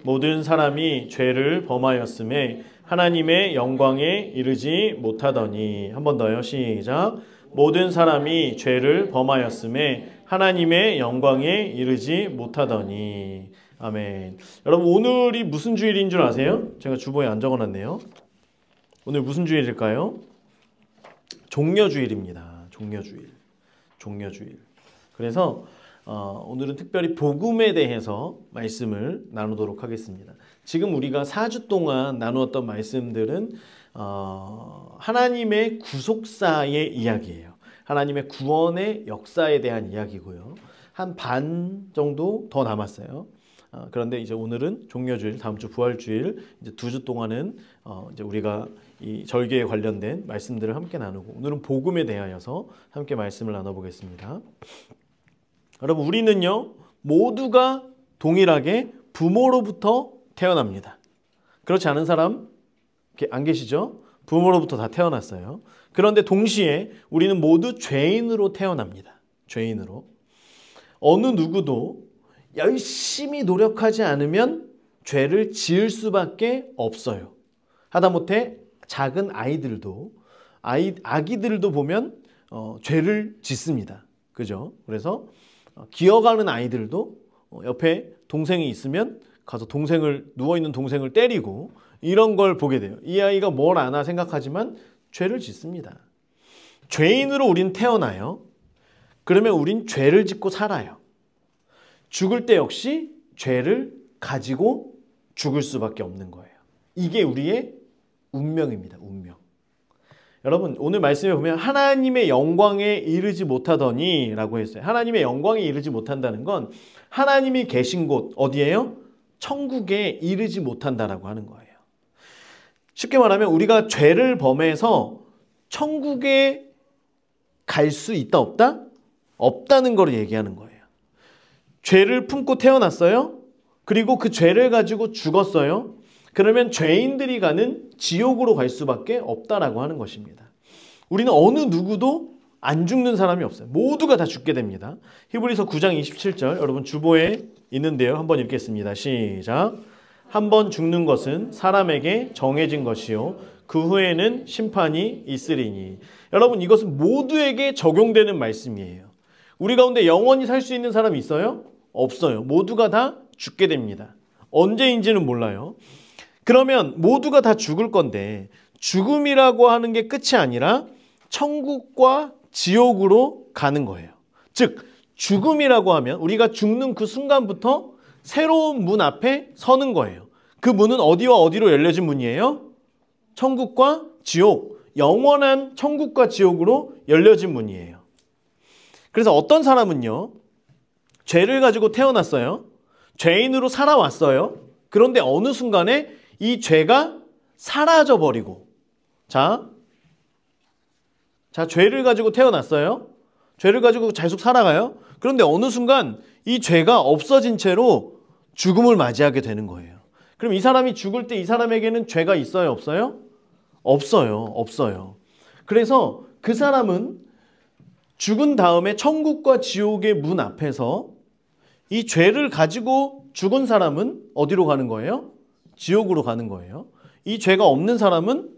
모든 사람이 죄를 범하였음에 하나님의 영광에 이르지 못하더니. 한 번 더요. 시작. 모든 사람이 죄를 범하였음에 하나님의 영광에 이르지 못하더니. 아멘. 여러분, 오늘이 무슨 주일인 줄 아세요? 제가 주보에 안 적어놨네요. 오늘 무슨 주일일까요? 종려주일입니다. 종려주일. 그래서 오늘은 특별히 복음에 대해서 말씀을 나누도록 하겠습니다. 지금 우리가 4주 동안 나누었던 말씀들은 하나님의 구속사의 이야기예요. 하나님의 구원의 역사에 대한 이야기고요. 한 반 정도 더 남았어요. 그런데 이제 오늘은 종려주일, 다음 주 부활주일, 이제 2주 동안은 이제 우리가 이 절개에 관련된 말씀들을 함께 나누고, 오늘은 복음에 대하여서 함께 말씀을 나눠보겠습니다. 여러분, 우리는요 모두가 동일하게 부모로부터 태어납니다. 그렇지 않은 사람 안 계시죠? 부모로부터 다 태어났어요. 그런데 동시에 우리는 모두 죄인으로 태어납니다. 죄인으로. 어느 누구도 열심히 노력하지 않으면 죄를 지을 수밖에 없어요. 하다못해 작은 아기들도 보면 죄를 짓습니다. 그죠? 그래서 기어가는 아이들도 옆에 동생이 있으면 가서 누워있는 동생을 때리고 이런 걸 보게 돼요. 이 아이가 뭘 아나 생각하지만 죄를 짓습니다. 죄인으로 우린 태어나요. 그러면 우린 죄를 짓고 살아요. 죽을 때 역시 죄를 가지고 죽을 수밖에 없는 거예요. 이게 우리의 운명입니다. 운명. 여러분, 오늘 말씀에 보면 하나님의 영광에 이르지 못하더니 라고 했어요. 하나님의 영광에 이르지 못한다는 건 하나님이 계신 곳 어디예요? 천국에 이르지 못한다라고 하는 거예요. 쉽게 말하면 우리가 죄를 범해서 천국에 갈 수 있다 없다? 없다는 걸 얘기하는 거예요. 죄를 품고 태어났어요. 그리고 그 죄를 가지고 죽었어요. 그러면 죄인들이 가는 지옥으로 갈 수밖에 없다라고 하는 것입니다. 우리는 어느 누구도 안 죽는 사람이 없어요. 모두가 다 죽게 됩니다. 히브리서 9장 27절 여러분 주보에 있는데요. 한번 읽겠습니다. 시작. 한 번 죽는 것은 사람에게 정해진 것이요 그 후에는 심판이 있으리니. 여러분, 이것은 모두에게 적용되는 말씀이에요. 우리 가운데 영원히 살 수 있는 사람이 있어요? 없어요. 모두가 다 죽게 됩니다. 언제인지는 몰라요. 그러면 모두가 다 죽을 건데 죽음이라고 하는 게 끝이 아니라 천국과 지옥으로 가는 거예요. 즉 죽음이라고 하면 우리가 죽는 그 순간부터 새로운 문 앞에 서는 거예요. 그 문은 어디와 어디로 열려진 문이에요? 천국과 지옥, 영원한 천국과 지옥으로 열려진 문이에요. 그래서 어떤 사람은요, 죄를 가지고 태어났어요. 죄인으로 살아왔어요. 그런데 어느 순간에 이 죄가 사라져버리고, 자, 죄를 가지고 태어났어요. 죄를 가지고 계속 살아가요. 그런데 어느 순간 이 죄가 없어진 채로 죽음을 맞이하게 되는 거예요. 그럼 이 사람이 죽을 때 이 사람에게는 죄가 있어요? 없어요? 없어요. 그래서 그 사람은 죽은 다음에 천국과 지옥의 문 앞에서 이 죄를 가지고 죽은 사람은 어디로 가는 거예요? 지옥으로 가는 거예요. 이 죄가 없는 사람은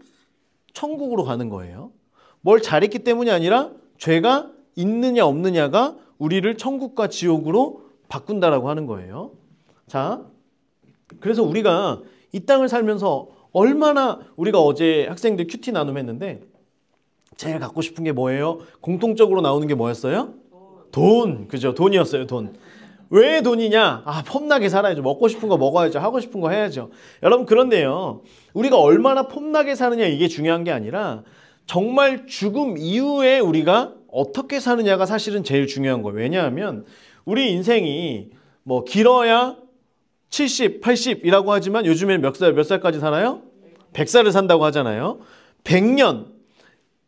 천국으로 가는 거예요. 뭘 잘했기 때문이 아니라 죄가 있느냐 없느냐가 우리를 천국과 지옥으로 바꾼다라고 하는 거예요. 자, 그래서 우리가 이 땅을 살면서 얼마나, 우리가 어제 학생들 큐티 나눔했는데 제일 갖고 싶은 게 뭐예요? 공통적으로 나오는 게 뭐였어요? 돈. 그죠? 돈이었어요. 돈. 왜 돈이냐? 폼나게 살아야죠. 먹고 싶은 거 먹어야죠. 하고 싶은 거 해야죠. 여러분, 그런데요, 우리가 얼마나 폼나게 사느냐 이게 중요한 게 아니라 정말 죽음 이후에 우리가 어떻게 사느냐가 사실은 제일 중요한 거예요. 왜냐하면 우리 인생이 뭐 길어야 70, 80이라고 하지만 요즘엔 몇 살까지 살아요? 100살을 산다고 하잖아요. 100년.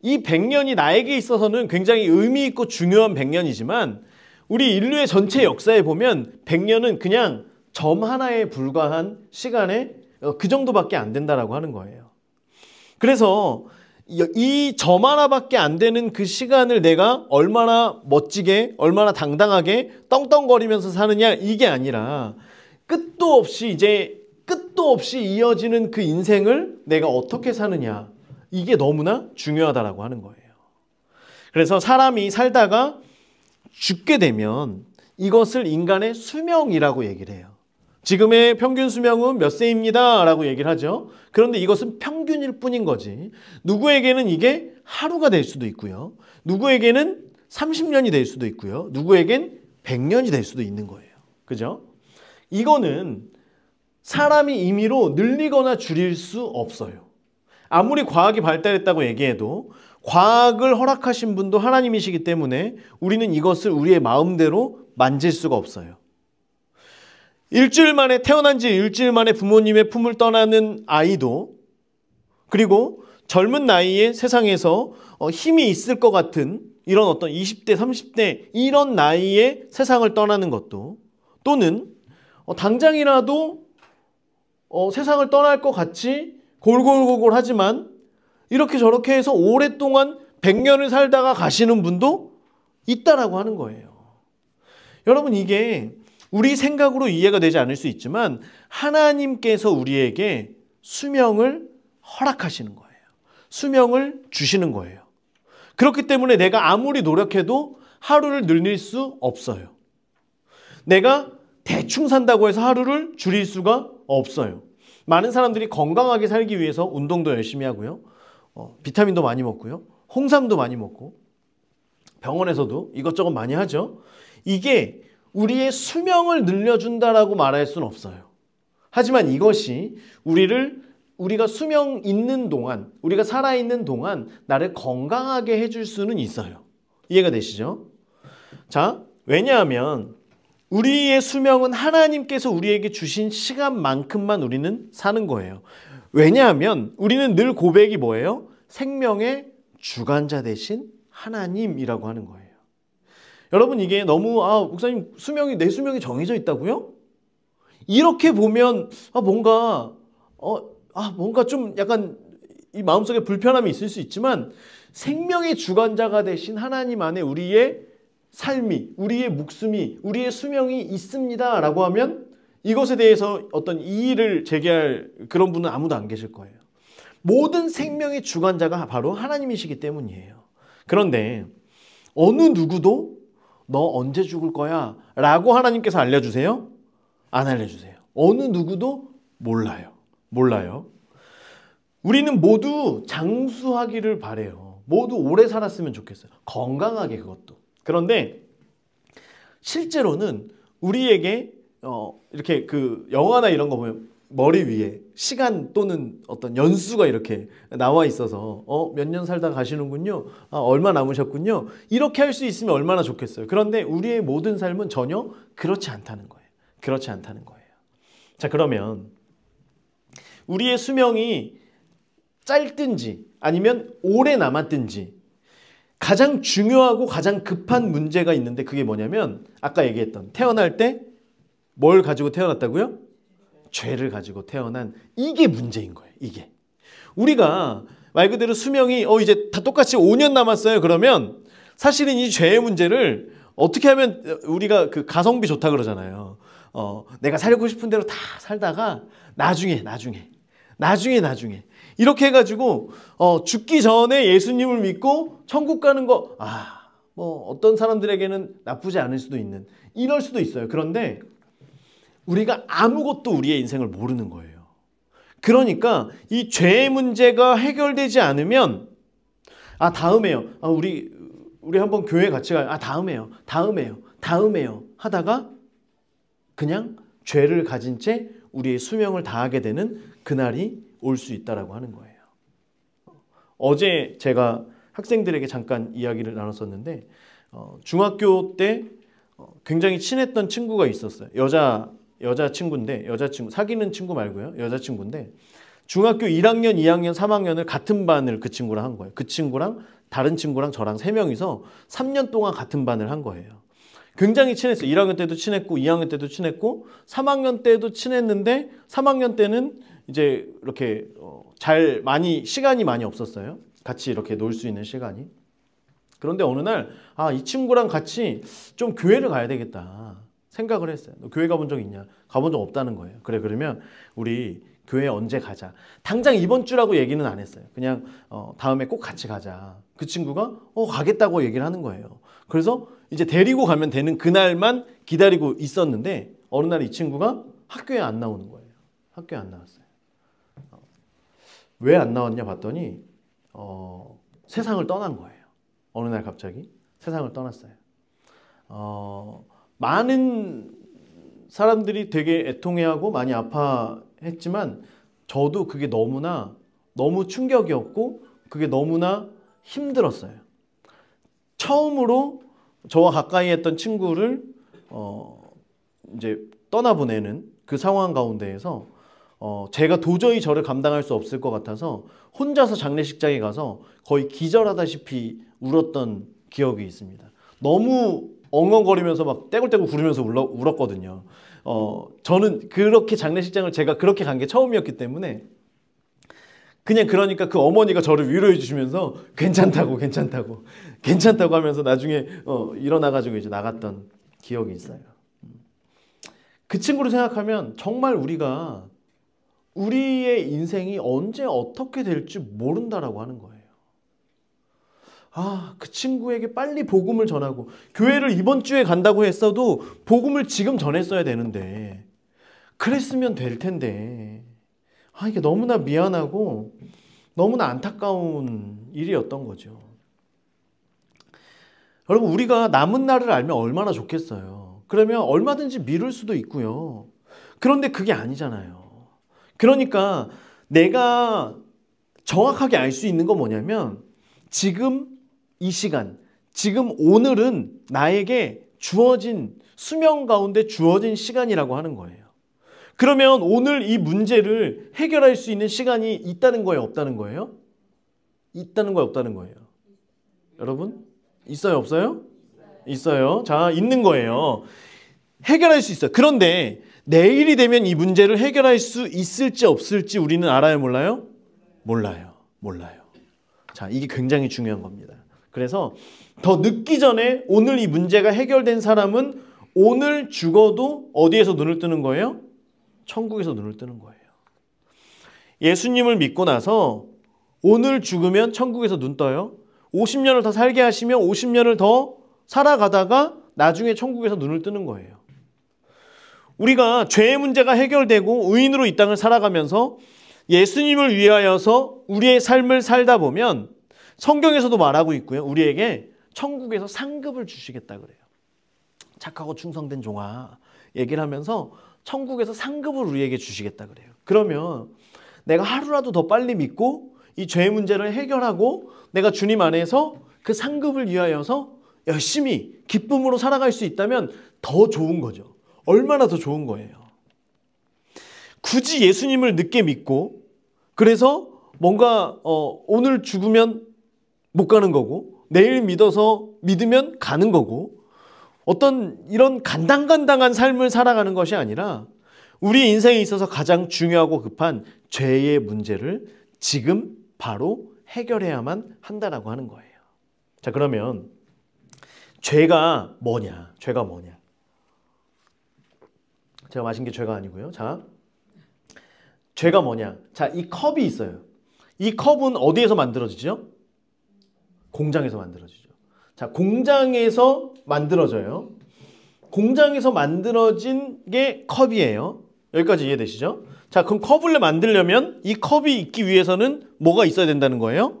이 100년이 나에게 있어서는 굉장히 의미 있고 중요한 100년이지만 우리 인류의 전체 역사에 보면 100년은 그냥 점 하나에 불과한 시간에 그 정도밖에 안 된다라고 하는 거예요. 그래서 이 점 하나밖에 안 되는 그 시간을 내가 얼마나 멋지게, 얼마나 당당하게 떵떵거리면서 사느냐 이게 아니라 끝도 없이 이제 끝도 없이 이어지는 그 인생을 내가 어떻게 사느냐, 이게 너무나 중요하다라고 하는 거예요. 그래서 사람이 살다가 죽게 되면 이것을 인간의 수명이라고 얘기를 해요. 지금의 평균 수명은 몇 세입니다 라고 얘기를 하죠. 그런데 이것은 평균일 뿐인 거지. 누구에게는 이게 하루가 될 수도 있고요. 누구에게는 30년이 될 수도 있고요. 누구에겐 100년이 될 수도 있는 거예요. 그죠? 이거는 사람이 임의로 늘리거나 줄일 수 없어요. 아무리 과학이 발달했다고 얘기해도 과학을 허락하신 분도 하나님이시기 때문에 우리는 이것을 우리의 마음대로 만질 수가 없어요. 일주일 만에 태어난 지 일주일 만에 부모님의 품을 떠나는 아이도, 그리고 젊은 나이에 세상에서 힘이 있을 것 같은 이런 어떤 20대, 30대 이런 나이에 세상을 떠나는 것도, 또는 당장이라도 세상을 떠날 것 같이 골골골골 하지만 이렇게 저렇게 해서 오랫동안 100년을 살다가 가시는 분도 있다라고 하는 거예요. 여러분, 이게 우리 생각으로 이해가 되지 않을 수 있지만 하나님께서 우리에게 수명을 허락하시는 거예요. 수명을 주시는 거예요. 그렇기 때문에 내가 아무리 노력해도 하루를 늘릴 수 없어요. 내가 대충 산다고 해서 하루를 줄일 수가 없어요. 많은 사람들이 건강하게 살기 위해서 운동도 열심히 하고요. 비타민도 많이 먹고요. 홍삼도 많이 먹고 병원에서도 이것저것 많이 하죠. 이게 우리의 수명을 늘려준다라고 말할 수는 없어요. 하지만 이것이 우리가 수명 있는 동안, 우리가 살아있는 동안 나를 건강하게 해줄 수는 있어요. 이해가 되시죠? 자, 왜냐하면 우리의 수명은 하나님께서 우리에게 주신 시간만큼만 우리는 사는 거예요. 왜냐하면 우리는 늘 고백이 뭐예요? 생명의 주관자 되신 하나님이라고 하는 거예요. 여러분, 이게 너무 목사님 내 수명이 정해져 있다고요? 이렇게 보면 뭔가 좀 약간 이 마음속에 불편함이 있을 수 있지만 생명의 주관자가 되신 하나님 안에 우리의 삶이, 우리의 목숨이, 우리의 수명이 있습니다 라고 하면 이것에 대해서 어떤 이의를 제기할 그런 분은 아무도 안 계실 거예요. 모든 생명의 주관자가 바로 하나님이시기 때문이에요. 그런데 어느 누구도 너 언제 죽을 거야 라고 하나님께서 알려주세요? 안 알려주세요. 어느 누구도 몰라요. 우리는 모두 장수하기를 바래요. 모두 오래 살았으면 좋겠어요. 건강하게, 그것도. 그런데 실제로는 우리에게 이렇게 그 영화나 이런 거 보면 머리 위에 시간 또는 어떤 연수가 이렇게 나와 있어서 몇 년 살다 가시는군요. 얼마 남으셨군요. 이렇게 할 수 있으면 얼마나 좋겠어요. 그런데 우리의 모든 삶은 전혀 그렇지 않다는 거예요. 그렇지 않다는 거예요. 자, 그러면 우리의 수명이 짧든지 아니면 오래 남았든지 가장 중요하고 가장 급한 문제가 있는데 그게 뭐냐면 아까 얘기했던 태어날 때 뭘 가지고 태어났다고요? 죄를 가지고 태어난 이게 문제인 거예요. 이게. 우리가 말 그대로 수명이 이제 다 똑같이 5년 남았어요. 그러면 사실은 이 죄의 문제를 어떻게 하면 우리가 그 가성비 좋다 그러잖아요. 내가 살고 싶은 대로 다 살다가 나중에 이렇게 해가지고 죽기 전에 예수님을 믿고 천국 가는 거 어떤 사람들에게는 나쁘지 않을 수도 있는 이럴 수도 있어요. 그런데 우리가 아무것도 우리의 인생을 모르는 거예요. 그러니까 이 죄의 문제가 해결되지 않으면 다음에요. 우리 한번 교회 같이 가요. 다음에요 하다가 그냥 죄를 가진 채 우리의 수명을 다하게 되는 그날이 올 수 있다라고 하는 거예요. 어제 제가 학생들에게 잠깐 이야기를 나눴었는데 중학교 때 굉장히 친했던 친구가 있었어요. 여자친구인데 사귀는 친구 말고요. 여자친구인데 중학교 1학년, 2학년, 3학년을 같은 반을 그 친구랑 한 거예요. 그 친구랑 다른 친구랑 저랑 3명이서 3년 동안 같은 반을 한 거예요. 굉장히 친했어요. 1학년 때도 친했고 2학년 때도 친했고 3학년 때도 친했는데 3학년 때는 이제 이렇게 시간이 많이 없었어요. 같이 이렇게 놀 수 있는 시간이. 그런데 어느 날 이 친구랑 같이 좀 교회를 가야 되겠다 생각을 했어요. 너 교회 가본 적 있냐? 가본 적 없다는 거예요. 그래, 그러면 우리 교회 언제 가자. 당장 이번 주라고 얘기는 안 했어요. 그냥 다음에 꼭 같이 가자. 그 친구가 가겠다고 얘기를 하는 거예요. 그래서 이제 데리고 가면 되는 그날만 기다리고 있었는데 어느 날 이 친구가 학교에 안 나오는 거예요. 학교에 안 나왔어요. 왜 안 나왔냐 봤더니 세상을 떠난 거예요. 어느 날 갑자기 세상을 떠났어요. 많은 사람들이 되게 애통해하고 많이 아파했지만 저도 그게 너무 충격이었고 그게 너무나 힘들었어요. 처음으로 저와 가까이 했던 친구를 이제 떠나보내는 그 상황 가운데에서 제가 도저히 저를 감당할 수 없을 것 같아서 혼자서 장례식장에 가서 거의 기절하다시피 울었던 기억이 있습니다. 너무 엉엉거리면서 막 떼굴떼굴 구르면서 울었거든요. 저는 그렇게 장례식장을 제가 그렇게 간 게 처음이었기 때문에 그냥 그러니까 그 어머니가 저를 위로해 주시면서 괜찮다고 하면서 나중에 일어나가지고 이제 나갔던 기억이 있어요. 그 친구를 생각하면 정말 우리가 우리의 인생이 언제 어떻게 될지 모른다라고 하는 거예요. 그 친구에게 빨리 복음을 전하고 교회를 이번 주에 간다고 했어도 복음을 지금 전했어야 되는데 그랬으면 될 텐데 이게 너무나 미안하고 너무나 안타까운 일이었던 거죠. 여러분 우리가 남은 날을 알면 얼마나 좋겠어요. 그러면 얼마든지 미룰 수도 있고요. 그런데 그게 아니잖아요. 그러니까 내가 정확하게 알 수 있는 건 뭐냐면 지금 이 시간, 지금 오늘은 나에게 주어진 수명 가운데 주어진 시간이라고 하는 거예요. 그러면 오늘 이 문제를 해결할 수 있는 시간이 있다는 거예요? 없다는 거예요? 있다는 거예요? 없다는 거예요? 여러분? 있어요? 없어요? 있어요. 자, 있는 거예요. 해결할 수 있어요. 그런데 내일이 되면 이 문제를 해결할 수 있을지 없을지 우리는 알아요? 몰라요? 몰라요. 자, 이게 굉장히 중요한 겁니다. 그래서 더 늦기 전에 오늘 이 문제가 해결된 사람은 오늘 죽어도 어디에서 눈을 뜨는 거예요? 천국에서 눈을 뜨는 거예요. 예수님을 믿고 나서 오늘 죽으면 천국에서 눈 떠요. 50년을 더 살게 하시면 50년을 더 살아가다가 나중에 천국에서 눈을 뜨는 거예요. 우리가 죄의 문제가 해결되고 의인으로 이 땅을 살아가면서 예수님을 위하여서 우리의 삶을 살다 보면 성경에서도 말하고 있고요. 우리에게 천국에서 상급을 주시겠다 그래요. 착하고 충성된 종아 얘기를 하면서 천국에서 상급을 우리에게 주시겠다 그래요. 그러면 내가 하루라도 더 빨리 믿고 이 죄의 문제를 해결하고 내가 주님 안에서 그 상급을 위하여서 열심히 기쁨으로 살아갈 수 있다면 더 좋은 거죠. 얼마나 더 좋은 거예요. 굳이 예수님을 늦게 믿고 그래서 뭔가 오늘 죽으면 못 가는 거고 내일 믿으면 가는 거고 어떤 이런 간당간당한 삶을 살아가는 것이 아니라 우리 인생에 있어서 가장 중요하고 급한 죄의 문제를 지금 바로 해결해야만 한다라고 하는 거예요. 자, 그러면 죄가 뭐냐? 제가 마신 게 죄가 아니고요. 자, 죄가 뭐냐? 자, 이 컵이 있어요. 이 컵은 어디에서 만들어지죠? 공장에서 만들어지죠. 자, 공장에서 만들어져요. 공장에서 만들어진 게 컵이에요. 여기까지 이해되시죠? 자, 그럼 컵을 만들려면 이 컵이 있기 위해서는 뭐가 있어야 된다는 거예요?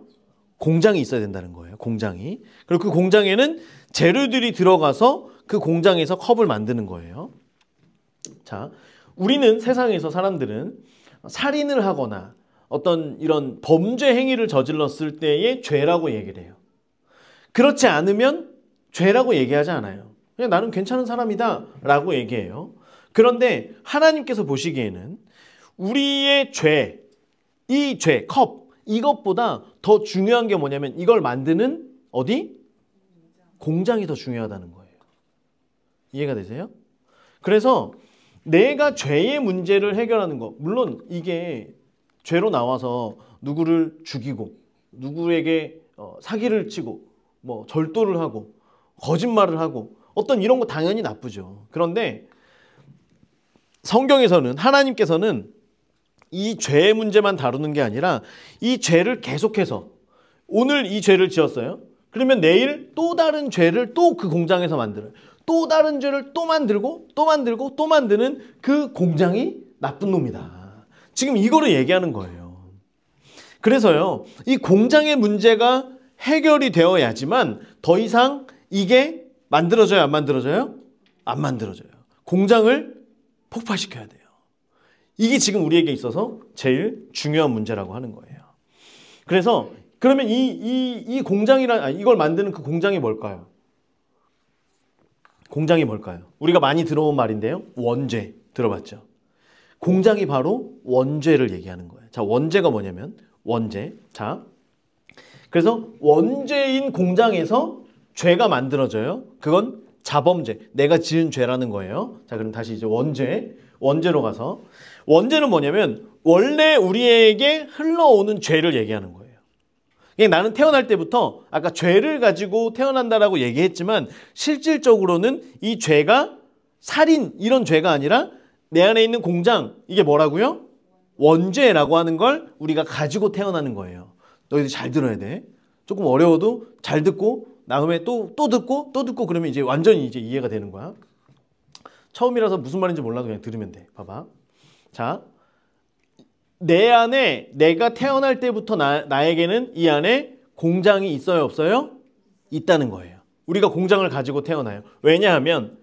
공장이 있어야 된다는 거예요. 공장이. 그리고 그 공장에는 재료들이 들어가서 그 공장에서 컵을 만드는 거예요. 자, 우리는 세상에서 사람들은 살인을 하거나 어떤 이런 범죄 행위를 저질렀을 때의 죄라고 얘기를 해요. 그렇지 않으면 죄라고 얘기하지 않아요. 그냥 나는 괜찮은 사람이다 라고 얘기해요. 그런데 하나님께서 보시기에는 우리의 죄, 이 죄, 컵, 이것보다 더 중요한 게 뭐냐면 이걸 만드는 어디? 공장이 더 중요하다는 거예요. 이해가 되세요? 그래서 내가 죄의 문제를 해결하는 것, 물론 이게 죄로 나와서 누구를 죽이고 누구에게 사기를 치고 뭐 절도를 하고 거짓말을 하고 어떤 이런 거 당연히 나쁘죠. 그런데 성경에서는 하나님께서는 이 죄의 문제만 다루는 게 아니라 이 죄를 계속해서 오늘 이 죄를 지었어요. 그러면 내일 또 다른 죄를 또 그 공장에서 만들어요. 또 다른 죄를 또 만들고 또 만들고 또 만드는 그 공장이 나쁜 놈이다. 지금 이거를 얘기하는 거예요. 그래서요, 이 공장의 문제가 해결이 되어야지만 더 이상 이게 만들어져요, 안 만들어져요? 안 만들어져요. 공장을 폭파시켜야 돼요. 이게 지금 우리에게 있어서 제일 중요한 문제라고 하는 거예요. 그래서 그러면 이 이걸 만드는 그 공장이 뭘까요? 공장이 뭘까요? 우리가 많이 들어온 말인데요. 원죄 들어봤죠? 공장이 바로 원죄를 얘기하는 거예요. 자, 원죄가 뭐냐면 원죄. 자, 그래서 원죄인 공장에서 죄가 만들어져요. 그건 자범죄, 내가 지은 죄라는 거예요. 자, 그럼 다시 이제 원죄로 가서 원죄는 뭐냐면 원래 우리에게 흘러오는 죄를 얘기하는 거예요. 그러니까 나는 태어날 때부터 아까 죄를 가지고 태어난다라고 얘기했지만 실질적으로는 이 죄가 살인 이런 죄가 아니라 내 안에 있는 공장, 이게 뭐라고요? 원죄라고 하는 걸 우리가 가지고 태어나는 거예요. 너희들 잘 들어야 돼. 조금 어려워도 잘 듣고 다음에 또 듣고 그러면 이제 완전히 이제 이해가 되는 거야. 처음이라서 무슨 말인지 몰라도 그냥 들으면 돼. 봐봐. 자, 내 안에 내가 태어날 때부터 나에게는 이 안에 공장이 있어요, 없어요? 있다는 거예요. 우리가 공장을 가지고 태어나요. 왜냐하면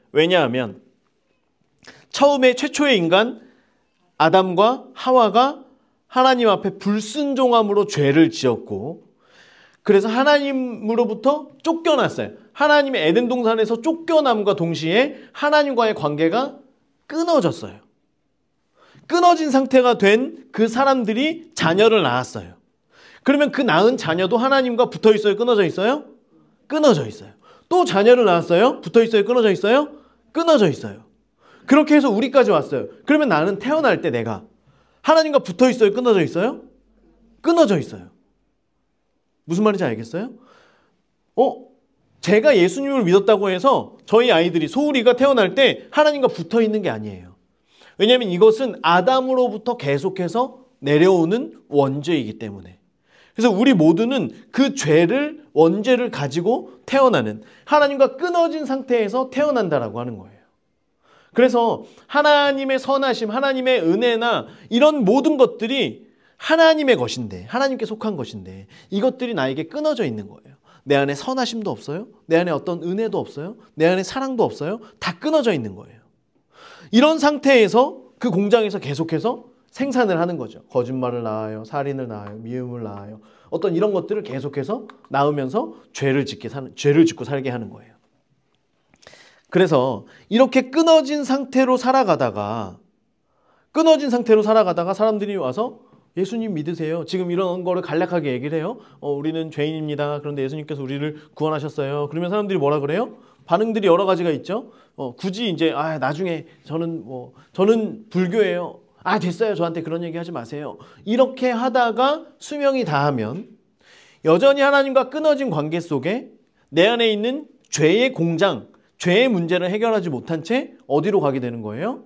처음에 최초의 인간 아담과 하와가 하나님 앞에 불순종함으로 죄를 지었고, 그래서 하나님으로부터 쫓겨났어요. 하나님의 에덴 동산에서 쫓겨남과 동시에 하나님과의 관계가 끊어졌어요. 끊어진 상태가 된 그 사람들이 자녀를 낳았어요. 그러면 그 낳은 자녀도 하나님과 붙어 있어요? 끊어져 있어요? 끊어져 있어요. 또 자녀를 낳았어요? 붙어 있어요? 끊어져 있어요? 끊어져 있어요. 그렇게 해서 우리까지 왔어요. 그러면 나는 태어날 때 내가 하나님과 붙어 있어요? 끊어져 있어요? 끊어져 있어요. 무슨 말인지 알겠어요? 제가 예수님을 믿었다고 해서 저희 아이들이 소울이가 태어날 때 하나님과 붙어 있는 게 아니에요. 왜냐하면 이것은 아담으로부터 계속해서 내려오는 원죄이기 때문에. 그래서 우리 모두는 그 원죄를 가지고 태어나는, 하나님과 끊어진 상태에서 태어난다라고 하는 거예요. 그래서 하나님의 선하심, 하나님의 은혜나 이런 모든 것들이 하나님의 것인데, 하나님께 속한 것인데 이것들이 나에게 끊어져 있는 거예요. 내 안에 선하심도 없어요. 내 안에 어떤 은혜도 없어요. 내 안에 사랑도 없어요. 다 끊어져 있는 거예요. 이런 상태에서 그 공장에서 계속해서 생산을 하는 거죠. 거짓말을 낳아요. 살인을 낳아요. 미움을 낳아요. 어떤 이런 것들을 계속해서 낳으면서 죄를 짓고 살게 하는 거예요. 그래서 이렇게 끊어진 상태로 살아가다가 사람들이 와서 예수님 믿으세요. 지금 이런 거를 간략하게 얘기를 해요. 우리는 죄인입니다. 그런데 예수님께서 우리를 구원하셨어요. 그러면 사람들이 뭐라 그래요? 반응들이 여러 가지가 있죠. 굳이 이제 나중에 저는 불교예요. 됐어요. 저한테 그런 얘기 하지 마세요. 이렇게 하다가 수명이 다하면 여전히 하나님과 끊어진 관계 속에 내 안에 있는 죄의 공장, 죄의 문제를 해결하지 못한 채 어디로 가게 되는 거예요?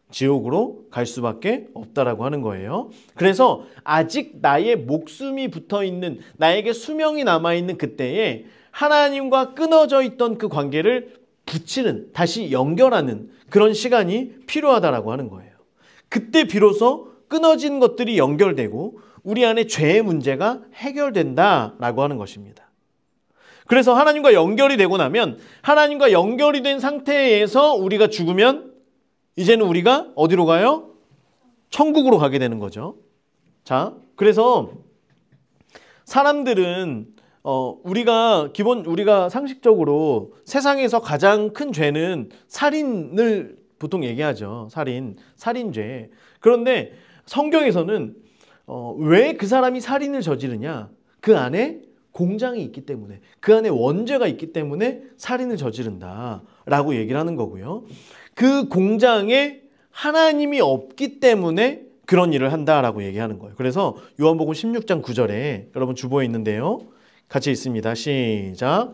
지옥으로 갈 수밖에 없다라고 하는 거예요. 그래서 아직 나의 목숨이 붙어있는, 나에게 수명이 남아있는 그때에 하나님과 끊어져 있던 그 관계를 붙이는, 다시 연결하는 그런 시간이 필요하다라고 하는 거예요. 그때 비로소 끊어진 것들이 연결되고 우리 안에 죄의 문제가 해결된다라고 하는 것입니다. 그래서 하나님과 연결이 되고 나면, 하나님과 연결이 된 상태에서 우리가 죽으면 이제는 우리가 어디로 가요? 천국으로 가게 되는 거죠. 자, 그래서 사람들은 우리가 상식적으로 세상에서 가장 큰 죄는 살인을 보통 얘기하죠. 살인죄. 그런데 성경에서는 왜 그 사람이 살인을 저지르냐? 그 안에 공장이 있기 때문에, 그 안에 원죄가 있기 때문에 살인을 저지른다라고 얘기를 하는 거고요. 그 공장에 하나님이 없기 때문에 그런 일을 한다라고 얘기하는 거예요. 그래서 요한복음 16장 9절에 여러분 주보에 있는데요. 같이 읽습니다. 시작.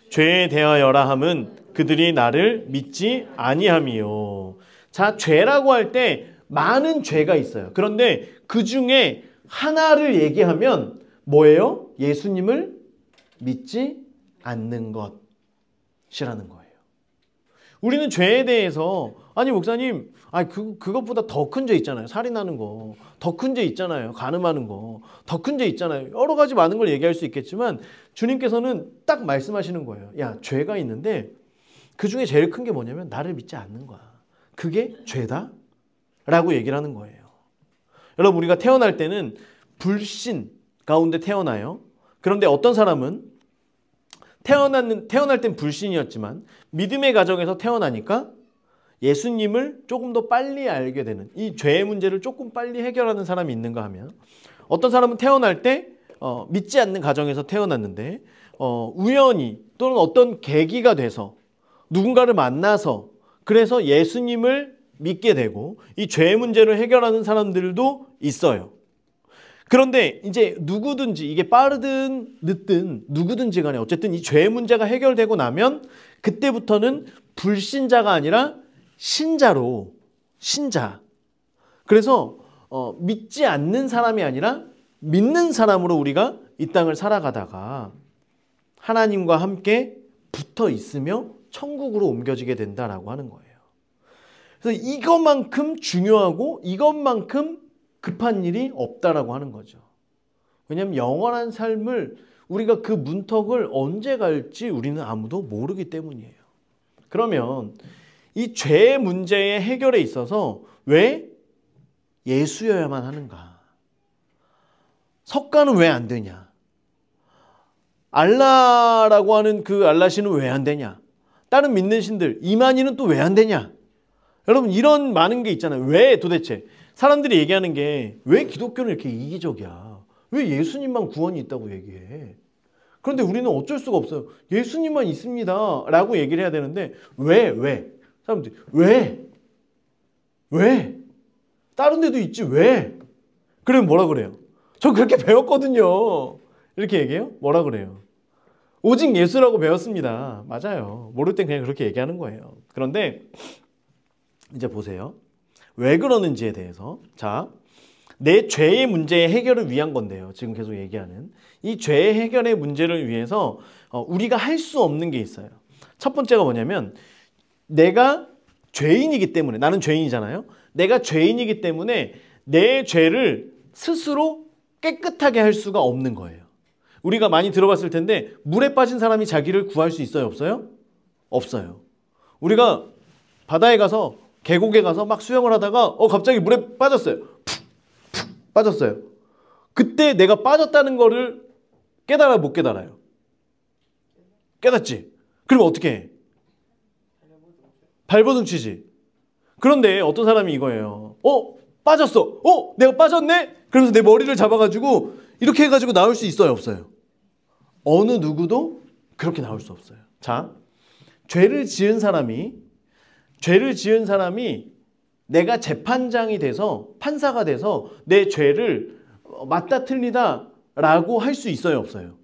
죄에 대하여라 함은 그들이 나를 믿지 아니함이요. 자, 죄라고 할 때 많은 죄가 있어요. 그런데 그 중에 하나를 얘기하면 뭐예요? 예수님을 믿지 않는 것이라는 거예요. 우리는 죄에 대해서 아니 목사님, 그것보다 더 큰 죄 있잖아요. 살인하는 거. 더 큰 죄 있잖아요. 간음하는 거. 더 큰 죄 있잖아요. 여러 가지 많은 걸 얘기할 수 있겠지만 주님께서는 딱 말씀하시는 거예요. 야, 죄가 있는데 그 중에 제일 큰 게 뭐냐면 나를 믿지 않는 거야. 그게 죄다? 라고 얘기를 하는 거예요. 여러분, 우리가 태어날 때는 불신 가운데 태어나요. 그런데 어떤 사람은 태어날 땐 불신이었지만 믿음의 가정에서 태어나니까 예수님을 조금 더 빨리 알게 되는, 이 죄의 문제를 조금 빨리 해결하는 사람이 있는가 하면, 어떤 사람은 태어날 때 믿지 않는 가정에서 태어났는데 우연히 또는 어떤 계기가 돼서 누군가를 만나서 그래서 예수님을 믿게 되고 이 죄의 문제를 해결하는 사람들도 있어요. 그런데 이제 누구든지, 이게 빠르든 늦든 누구든지 간에 어쨌든 이 죄의 문제가 해결되고 나면 그때부터는 불신자가 아니라 신자. 그래서 믿지 않는 사람이 아니라 믿는 사람으로 우리가 이 땅을 살아가다가 하나님과 함께 붙어 있으며 천국으로 옮겨지게 된다라고 하는 거예요. 그래서 이것만큼 중요하고 이것만큼 급한 일이 없다라고 하는 거죠. 왜냐하면 영원한 삶을 우리가 그 문턱을 언제 갈지 우리는 아무도 모르기 때문이에요. 그러면 이 죄의 문제의 해결에 있어서 왜 예수여야만 하는가? 석가는 왜 안 되냐? 알라라고 하는 그 알라신은 왜 안 되냐? 다른 믿는 신들 이만희는 또 왜 안 되냐? 여러분, 이런 많은 게 있잖아요. 왜 도대체? 사람들이 얘기하는 게 왜 기독교는 이렇게 이기적이야? 왜 예수님만 구원이 있다고 얘기해? 그런데 우리는 어쩔 수가 없어요. 예수님만 있습니다 라고 얘기를 해야 되는데 왜? 사람들이 왜? 다른 데도 있지 왜? 그러면 뭐라 그래요? 저 그렇게 배웠거든요. 이렇게 얘기해요? 뭐라 그래요? 오직 예수라고 배웠습니다. 맞아요. 모를 땐 그냥 그렇게 얘기하는 거예요. 그런데 이제 보세요. 왜 그러는지에 대해서. 자, 내 죄의 문제의 해결을 위한 건데요. 지금 계속 얘기하는 이 죄의 해결의 문제를 위해서 우리가 할 수 없는 게 있어요. 첫 번째가 뭐냐면 내가 죄인이기 때문에, 나는 죄인이잖아요. 내가 죄인이기 때문에 내 죄를 스스로 깨끗하게 할 수가 없는 거예요. 우리가 많이 들어봤을 텐데 물에 빠진 사람이 자기를 구할 수 있어요? 없어요? 없어요. 우리가 바다에 가서 계곡에 가서 막 수영을 하다가 갑자기 물에 빠졌어요. 푹 빠졌어요. 그때 내가 빠졌다는 거를 깨달아 못 깨달아요? 깨닫지? 그러면 어떻게 해? 발버둥치지. 그런데 어떤 사람이 이거예요. 빠졌어. 내가 빠졌네? 그러면서 내 머리를 잡아가지고 이렇게 해가지고 나올 수 있어요? 없어요? 어느 누구도 그렇게 나올 수 없어요. 자, 죄를 지은 사람이 내가 재판장이 돼서 판사가 돼서 내 죄를 맞다 틀리다 라고 할 수 있어요? 없어요?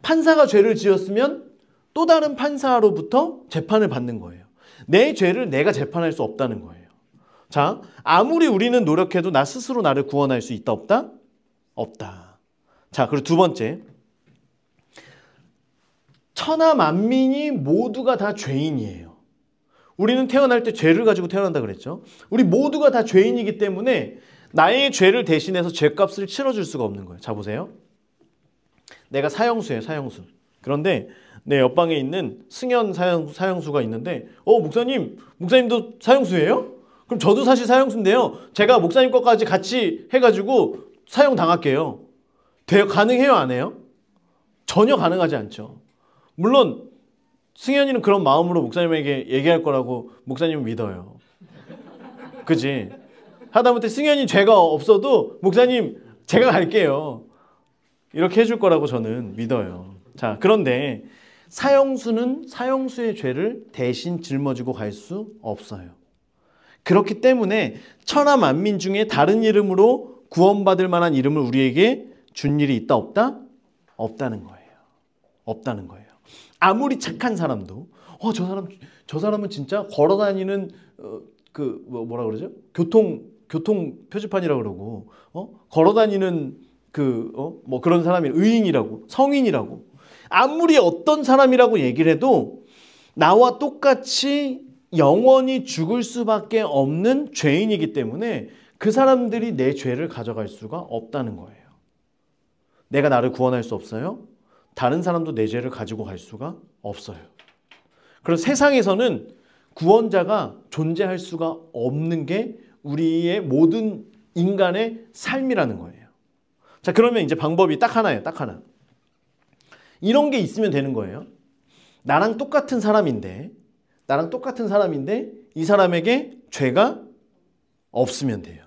판사가 죄를 지었으면 또 다른 판사로부터 재판을 받는 거예요. 내 죄를 내가 재판할 수 없다는 거예요. 자, 아무리 우리는 노력해도 나 스스로 나를 구원할 수 있다 없다? 없다. 자, 그리고 두 번째, 천하 만민이 모두가 다 죄인이에요. 우리는 태어날 때 죄를 가지고 태어난다 그랬죠. 우리 모두가 다 죄인이기 때문에 나의 죄를 대신해서 죄값을 치러줄 수가 없는 거예요. 자, 보세요. 내가 사형수예요, 사형수. 그런데 내 옆방에 있는 승현 사형수가 있는데 목사님도 사형수예요? 그럼 저도 사실 사형수인데요. 제가 목사님 것까지 같이 해가지고 사형 당할게요. 가능해요, 안 해요? 전혀 가능하지 않죠. 물론 승현이는 그런 마음으로 목사님에게 얘기할 거라고 목사님은 믿어요. 그지? 하다못해 승현이 죄가 없어도 목사님 제가 갈게요. 이렇게 해줄 거라고 저는 믿어요. 자, 그런데 사형수는 사형수의 죄를 대신 짊어지고 갈 수 없어요. 그렇기 때문에 천하 만민 중에 다른 이름으로 구원받을 만한 이름을 우리에게 준 일이 있다 없다? 없다는 거예요. 없다는 거예요. 아무리 착한 사람도, 저 사람은 진짜 걸어 다니는 뭐라 그러죠? 교통 표지판이라고 그러고, 걸어 다니는 뭐 그런 사람이 의인이라고, 성인이라고. 아무리 어떤 사람이라고 얘기를 해도 나와 똑같이 영원히 죽을 수밖에 없는 죄인이기 때문에 그 사람들이 내 죄를 가져갈 수가 없다는 거예요. 내가 나를 구원할 수 없어요. 다른 사람도 내 죄를 가지고 갈 수가 없어요. 그래서 세상에서는 구원자가 존재할 수가 없는 게 우리의 모든 인간의 삶이라는 거예요. 자, 그러면 이제 방법이 딱 하나예요. 딱 하나. 이런 게 있으면 되는 거예요. 나랑 똑같은 사람인데 이 사람에게 죄가 없으면 돼요.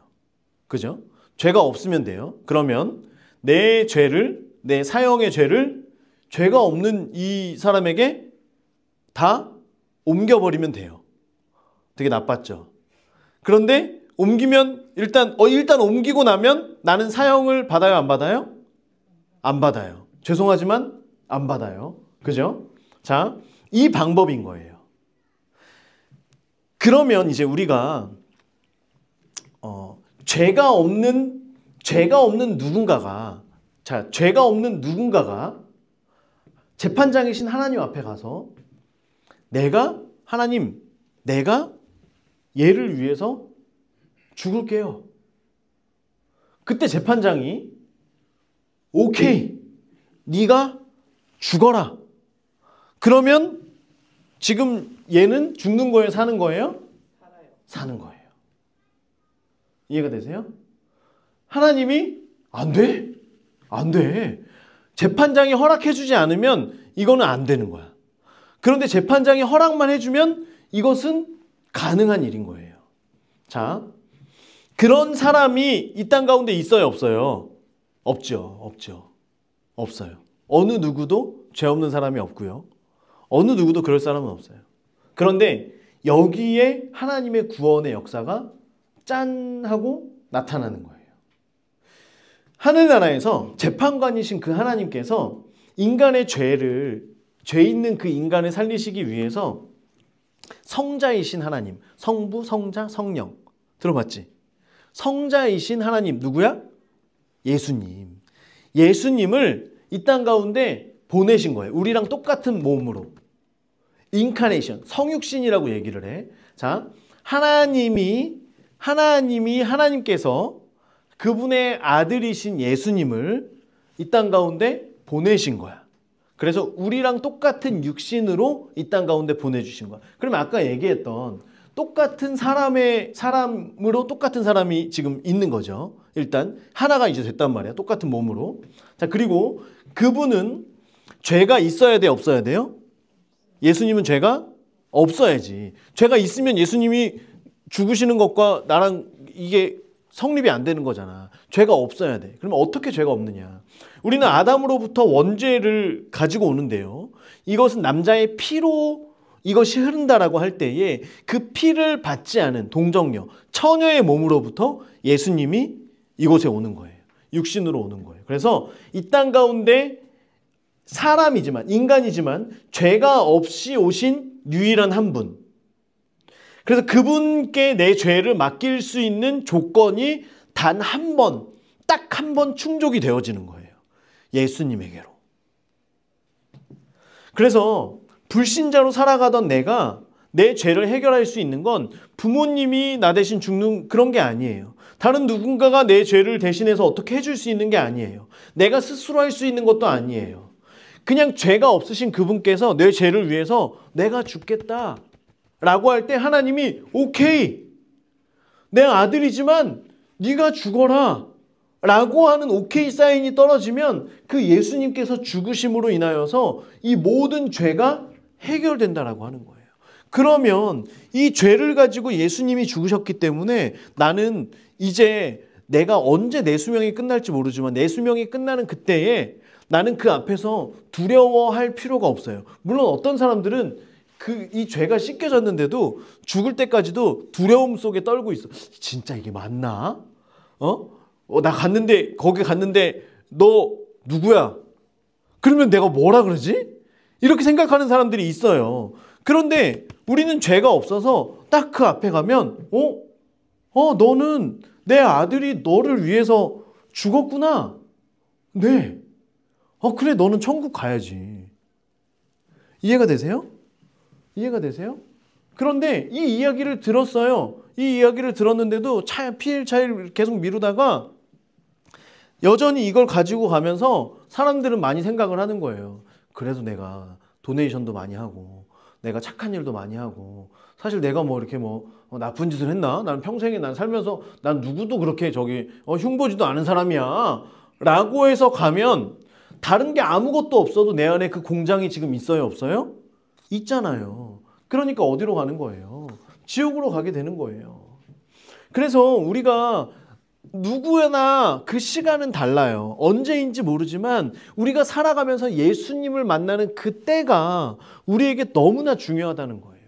그죠? 죄가 없으면 돼요. 그러면 내 사형의 죄를 죄가 없는 이 사람에게 다 옮겨버리면 돼요. 되게 나빴죠. 그런데 옮기면 일단 옮기고 나면 나는 사형을 받아요, 안 받아요? 안 받아요. 죄송하지만 안 받아요. 그죠? 자, 이 방법인 거예요. 그러면 이제 우리가 죄가 없는 누군가가 재판장이신 하나님 앞에 가서 하나님, 내가 얘를 위해서 죽을게요. 그때 재판장이 오케이, 네가 죽어라. 그러면 지금 얘는 죽는 거예요, 사는 거예요? 살아요. 사는 거예요. 이해가 되세요? 하나님이 안 돼. 안 돼. 재판장이 허락해주지 않으면 이거는 안 되는 거야. 그런데 재판장이 허락만 해주면 이것은 가능한 일인 거예요. 자, 그런 사람이 이 땅 가운데 있어요, 없어요? 없죠. 없어요. 어느 누구도 죄 없는 사람이 없고요. 어느 누구도 그럴 사람은 없어요. 그런데 여기에 하나님의 구원의 역사가 짠 하고 나타나는 거예요. 하늘나라에서 재판관이신 그 하나님께서 인간의 죄 있는 그 인간을 살리시기 위해서 성자이신 하나님, 성부, 성자, 성령. 들어봤지? 성자이신 하나님 누구야? 예수님. 예수님을 이 땅 가운데 보내신 거예요. 우리랑 똑같은 몸으로. 인카네이션, 성육신이라고 얘기를 해. 자, 하나님께서 그분의 아들이신 예수님을 이 땅 가운데 보내신 거야. 그래서 우리랑 똑같은 육신으로 이 땅 가운데 보내주신 거야. 그러면 아까 얘기했던 똑같은 사람으로 똑같은 사람이 지금 있는 거죠. 일단 하나가 이제 됐단 말이야. 똑같은 몸으로. 자, 그리고 그분은 죄가 있어야 돼, 없어야 돼요? 예수님은 죄가 없어야지. 죄가 있으면 예수님이 죽으시는 것과 나랑 이게 성립이 안 되는 거잖아. 죄가 없어야 돼. 그러면 어떻게 죄가 없느냐? 우리는 아담으로부터 원죄를 가지고 오는데요. 이것은 남자의 피로 이것이 흐른다라고 할 때에 그 피를 받지 않은 동정녀, 처녀의 몸으로부터 예수님이 이곳에 오는 거예요. 육신으로 오는 거예요. 그래서 이 땅 가운데 사람이지만, 인간이지만 죄가 없이 오신 유일한 한 분. 그래서 그분께 내 죄를 맡길 수 있는 조건이 단 한 번, 딱 한 번 충족이 되어지는 거예요. 예수님에게로. 그래서 불신자로 살아가던 내가 내 죄를 해결할 수 있는 건 부모님이 나 대신 죽는 그런 게 아니에요. 다른 누군가가 내 죄를 대신해서 어떻게 해줄 수 있는 게 아니에요. 내가 스스로 할 수 있는 것도 아니에요. 그냥 죄가 없으신 그분께서 내 죄를 위해서 내가 죽겠다 라고 할 때 하나님이 오케이, 내 아들이지만 네가 죽어라 라고 하는 오케이 사인이 떨어지면 그 예수님께서 죽으심으로 인하여서 이 모든 죄가 해결된다라고 하는 거예요. 그러면 이 죄를 가지고 예수님이 죽으셨기 때문에 나는 이제 내가 언제 내 수명이 끝날지 모르지만 내 수명이 끝나는 그때에 나는 그 앞에서 두려워할 필요가 없어요. 물론 어떤 사람들은 이 죄가 씻겨졌는데도 죽을 때까지도 두려움 속에 떨고 있어. 진짜 이게 맞나? 나 거기 갔는데 너 누구야? 그러면 내가 뭐라 그러지? 이렇게 생각하는 사람들이 있어요. 그런데 우리는 죄가 없어서 딱 그 앞에 가면 너는 내 아들이 너를 위해서 죽었구나. 네. 그래, 너는 천국 가야지. 이해가 되세요? 이해가 되세요? 그런데 이 이야기를 들었어요. 이 이야기를 들었는데도 차일 계속 미루다가 여전히 이걸 가지고 가면서 사람들은 많이 생각을 하는 거예요. 그래도 내가 도네이션도 많이 하고 내가 착한 일도 많이 하고 사실 내가 뭐 이렇게 나쁜 짓을 했나? 나는 평생에 난 살면서 난 누구도 그렇게 흉보지도 않은 사람이야 라고 해서 가면 다른 게 아무것도 없어도 내 안에 그 공장이 지금 있어요, 없어요? 있잖아요. 그러니까 어디로 가는 거예요? 지옥으로 가게 되는 거예요. 그래서 우리가 누구나 그 시간은 달라요. 언제인지 모르지만 우리가 살아가면서 예수님을 만나는 그때가 우리에게 너무나 중요하다는 거예요.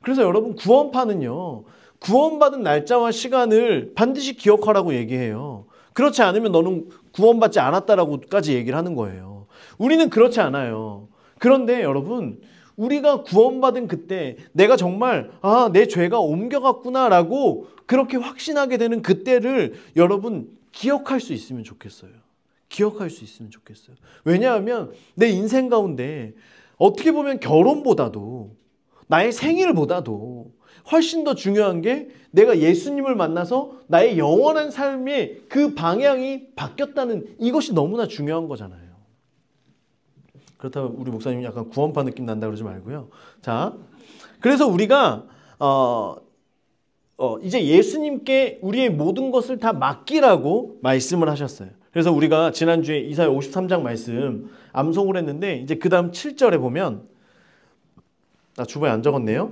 그래서 여러분, 구원파는요, 구원받은 날짜와 시간을 반드시 기억하라고 얘기해요. 그렇지 않으면 너는 구원받지 않았다라고까지 얘기를 하는 거예요. 우리는 그렇지 않아요. 그런데 여러분, 우리가 구원받은 그때 내가 정말 내 죄가 옮겨갔구나라고 그렇게 확신하게 되는 그때를 여러분 기억할 수 있으면 좋겠어요. 기억할 수 있으면 좋겠어요. 왜냐하면 내 인생 가운데 어떻게 보면 결혼보다도 나의 생일보다도 훨씬 더 중요한 게 내가 예수님을 만나서 나의 영원한 삶의 그 방향이 바뀌었다는 이것이 너무나 중요한 거잖아요. 그렇다고 우리 목사님이 약간 구원파 느낌 난다 그러지 말고요. 자, 그래서 우리가 이제 예수님께 우리의 모든 것을 다 맡기라고 말씀을 하셨어요. 그래서 우리가 지난주에 이사야 53장 말씀 암송을 했는데 이제 그 다음 7절에 보면 나 주보에 안 적었네요.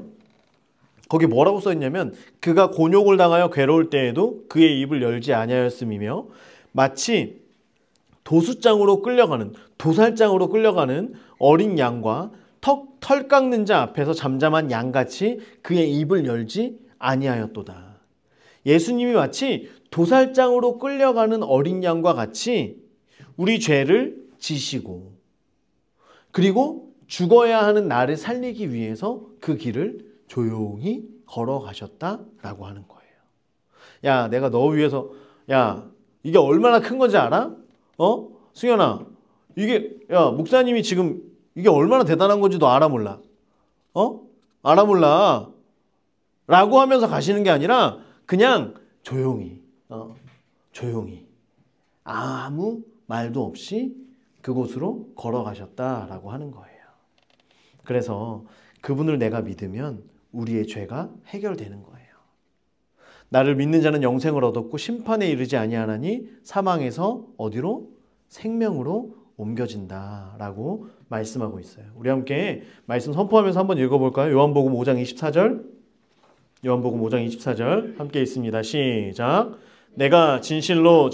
거기 뭐라고 써있냐면 그가 곤욕을 당하여 괴로울 때에도 그의 입을 열지 아니하였음이며 마치 도살장으로 끌려가는 어린 양과 털 깎는 자 앞에서 잠잠한 양같이 그의 입을 열지 아니하였도다. 예수님이 마치 도살장으로 끌려가는 어린 양과 같이 우리 죄를 지시고 그리고 죽어야 하는 나를 살리기 위해서 그 길을 조용히 걸어가셨다라고 하는 거예요. 야, 내가 너 위해서 이게 얼마나 큰 건지 알아? 승현아, 목사님이 지금 이게 얼마나 대단한 건지 너 알아 몰라? 알아 몰라? 라고 하면서 가시는 게 아니라 그냥 조용히 아무 말도 없이 그곳으로 걸어가셨다라고 하는 거예요. 그래서 그분을 내가 믿으면 우리의 죄가 해결되는 거예요. 나를 믿는 자는 영생을 얻었고 심판에 이르지 아니하나니 사망에서 어디로? 생명으로 옮겨진다라고 말씀하고 있어요. 우리 함께 말씀 선포하면서 한번 읽어볼까요? 요한복음 5장 24절. 요한복음 5장 24절 함께 읽습니다. 시작. 내가 진실로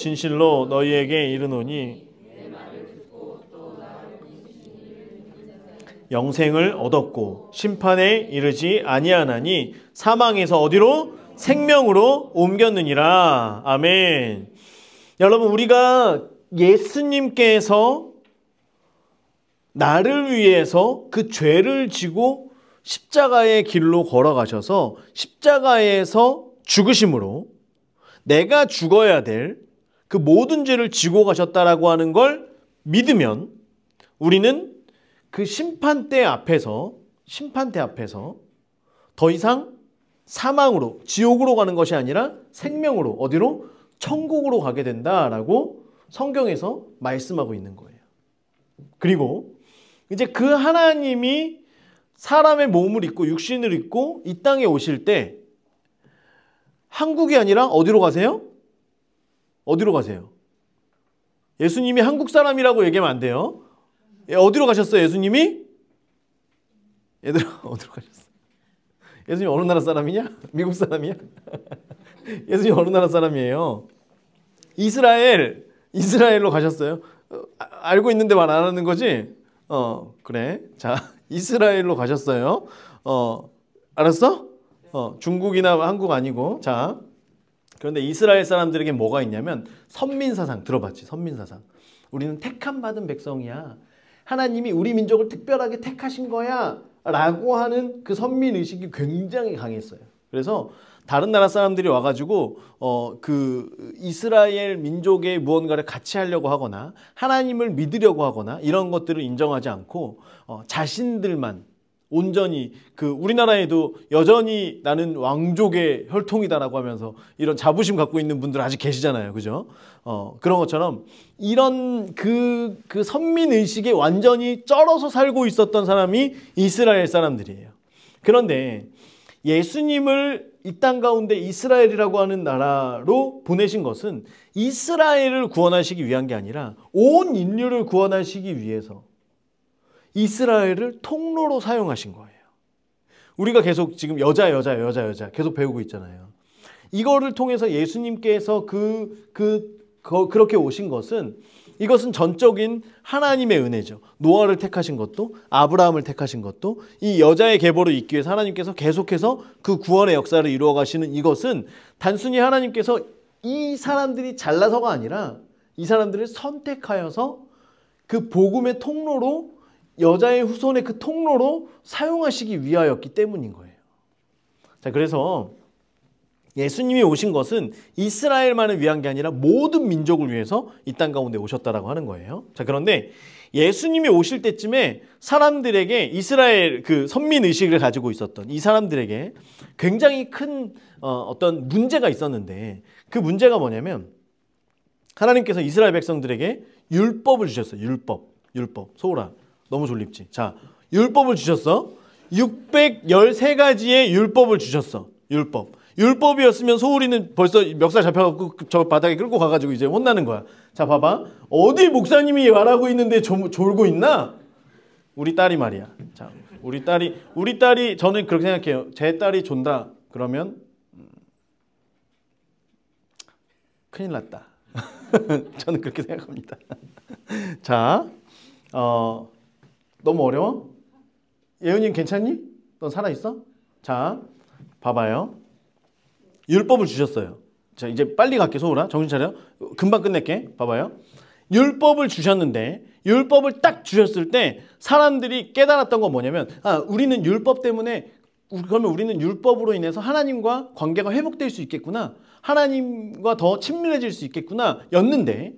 너희에게 이르노니 영생을 얻었고 심판에 이르지 아니하나니 사망에서 어디로? 생명으로 옮겼느니라. 아멘. 여러분, 우리가 예수님께서 나를 위해서 그 죄를 지고 십자가의 길로 걸어가셔서 십자가에서 죽으심으로 내가 죽어야 될 그 모든 죄를 지고 가셨다라고 하는 걸 믿으면 우리는 그 심판대 앞에서 더 이상 사망으로, 지옥으로 가는 것이 아니라 생명으로, 어디로? 천국으로 가게 된다라고 성경에서 말씀하고 있는 거예요. 그리고 이제 그 하나님이 사람의 몸을 입고 육신을 입고 이 땅에 오실 때 한국이 아니라 어디로 가세요? 어디로 가세요? 예수님이 한국 사람이라고 얘기하면 안 돼요. 어디로 가셨어요, 예수님이? 얘들아, 어디로 가셨어요? 예수님 어느 나라 사람이냐? 미국 사람이야? 예수님 어느 나라 사람이에요? 이스라엘로 가셨어요. 알고 있는데 말 안 하는 거지? 그래. 자, 이스라엘로 가셨어요. 알았어? 중국이나 한국 아니고. 자, 그런데 이스라엘 사람들에게 뭐가 있냐면 선민사상 들어봤지? 선민사상. 우리는 택함 받은 백성이야. 하나님이 우리 민족을 특별하게 택하신 거야 라고 하는 그 선민의식이 굉장히 강했어요. 그래서 다른 나라 사람들이 와가지고 그 이스라엘 민족의 무언가를 같이 하려고 하거나 하나님을 믿으려고 하거나 이런 것들을 인정하지 않고 자신들만 온전히 그 우리나라에도 여전히 나는 왕족의 혈통이다라고 하면서 이런 자부심 갖고 있는 분들 아직 계시잖아요. 그죠? 그런 것처럼 이런 그 선민의식에 완전히 쩔어서 살고 있었던 사람이 이스라엘 사람들이에요. 그런데 예수님을 이 땅 가운데 이스라엘이라고 하는 나라로 보내신 것은 이스라엘을 구원하시기 위한 게 아니라 온 인류를 구원하시기 위해서 이스라엘을 통로로 사용하신 거예요. 우리가 계속 지금 여자 계속 배우고 있잖아요. 이거를 통해서 예수님께서 그렇게 오신 것은 이것은 전적인 하나님의 은혜죠. 노아를 택하신 것도 아브라함을 택하신 것도 이 여자의 계보를 잇기 위해서 하나님께서 계속해서 그 구원의 역사를 이루어 가시는 이것은 단순히 하나님께서 이 사람들이 잘나서가 아니라 이 사람들을 선택하여서 그 복음의 통로로 여자의 후손의 그 통로로 사용하시기 위하였기 때문인 거예요. 자, 그래서 예수님이 오신 것은 이스라엘만을 위한 게 아니라 모든 민족을 위해서 이 땅 가운데 오셨다라고 하는 거예요. 자, 그런데 예수님이 오실 때쯤에 사람들에게 이스라엘 그 선민 의식을 가지고 있었던 이 사람들에게 굉장히 큰 어떤 문제가 있었는데 그 문제가 뭐냐면 하나님께서 이스라엘 백성들에게 율법을 주셨어요. 율법. 소울아, 너무 졸립지? 자, 율법을 주셨어. 613가지의 율법을 주셨어. 율법이었으면 소울이는 벌써 멱살 잡혀갖고 저 바닥에 끌고 가가지고 이제 혼나는 거야. 자, 봐봐. 어디 목사님이 말하고 있는데 졸고 있나? 우리 딸이 말이야. 자, 우리 딸이 저는 그렇게 생각해요. 제 딸이 존다. 그러면 큰일 났다. 저는 그렇게 생각합니다. 자, 너무 어려워? 예은이 괜찮니? 넌 살아있어? 자, 봐봐요. 율법을 주셨어요. 자, 이제 빨리 갈게, 소울아. 정신 차려. 금방 끝낼게. 봐봐요. 율법을 주셨는데 율법을 딱 주셨을 때 사람들이 깨달았던 건 뭐냐면 우리는 율법 때문에 그러면 우리는 율법으로 인해서 하나님과 관계가 회복될 수 있겠구나. 하나님과 더 친밀해질 수 있겠구나. 였는데